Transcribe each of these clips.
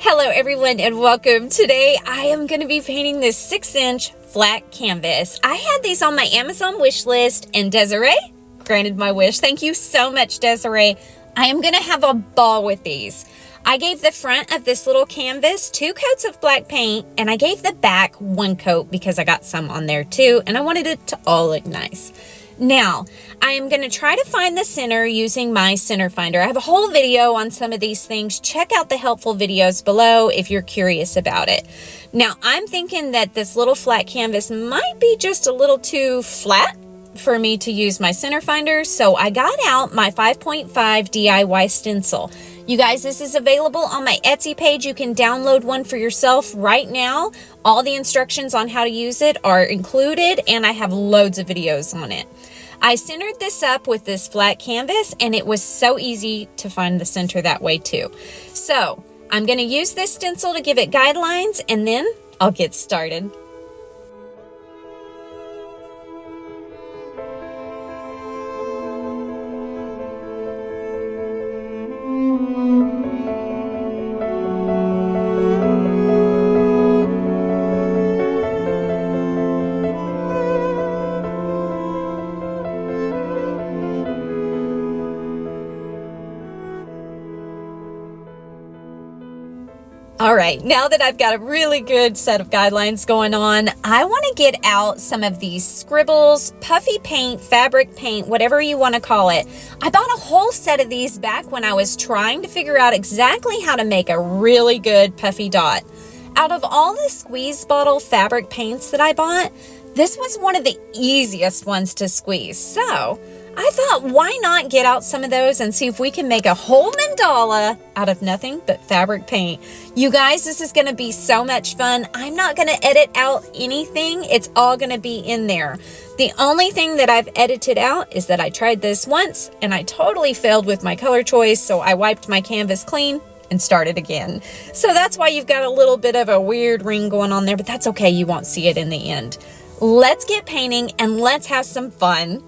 Hello everyone and welcome. Today I am going to be painting this 6-inch flat canvas. I had these on my Amazon wish list and Desiree granted my wish. Thank you so much, Desiree. I am going to have a ball with these. I gave the front of this little canvas 2 coats of black paint and I gave the back 1 coat because I got some on there too and I wanted it to all look nice. Now, I am going to try to find the center using my center finder. I have a whole video on some of these things. Check out the helpful videos below if you're curious about it. Now, I'm thinking that this little flat canvas might be just a little too flat for me to use my center finder, so I got out my 5.5 DIY stencil. You guys, this is available on my Etsy page. You can download one for yourself right now. All the instructions on how to use it are included, and I have loads of videos on it. I centered this up with this flat canvas, and it was so easy to find the center that way too. So I'm going to use this stencil to give it guidelines, and then I'll get started. All right, now that I've got a really good set of guidelines going on, I want to get out some of these scribbles, puffy paint, fabric paint, whatever you want to call it. I bought a whole set of these back when I was trying to figure out exactly how to make a really good puffy dot. Out of all the squeeze bottle fabric paints that I bought, this was one of the easiest ones to squeeze. So I thought, why not get out some of those and see if we can make a whole mandala out of nothing but fabric paint. You guys, this is going to be so much fun. I'm not going to edit out anything. It's all going to be in there. The only thing that I've edited out is that I tried this once and I totally failed with my color choice, so I wiped my canvas clean and started again. So that's why you've got a little bit of a weird ring going on there, but that's okay. You won't see it in the end. Let's get painting and let's have some fun.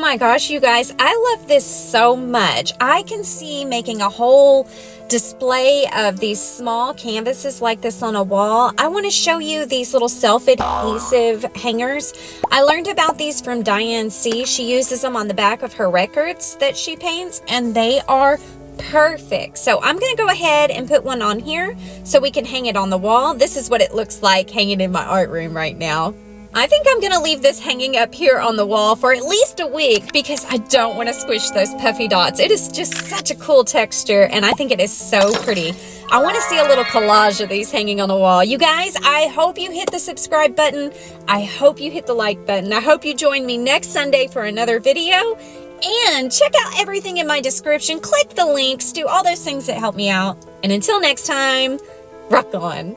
my gosh, you guys, I love this so much. I can see making a whole display of these small canvases like this on a wall. I want to show you these little self-adhesive hangers. I learned about these from Diane C. She uses them on the back of her records that she paints, and they are perfect. So I'm going to go ahead and put one on here so we can hang it on the wall. This is what it looks like hanging in my art room right now. I think I'm going to leave this hanging up here on the wall for at least a week because I don't want to squish those puffy dots. It is just such a cool texture, and I think it is so pretty. I want to see a little collage of these hanging on the wall. You guys, I hope you hit the subscribe button. I hope you hit the like button. I hope you join me next Sunday for another video. And check out everything in my description. Click the links. Do all those things that help me out. And until next time, rock on.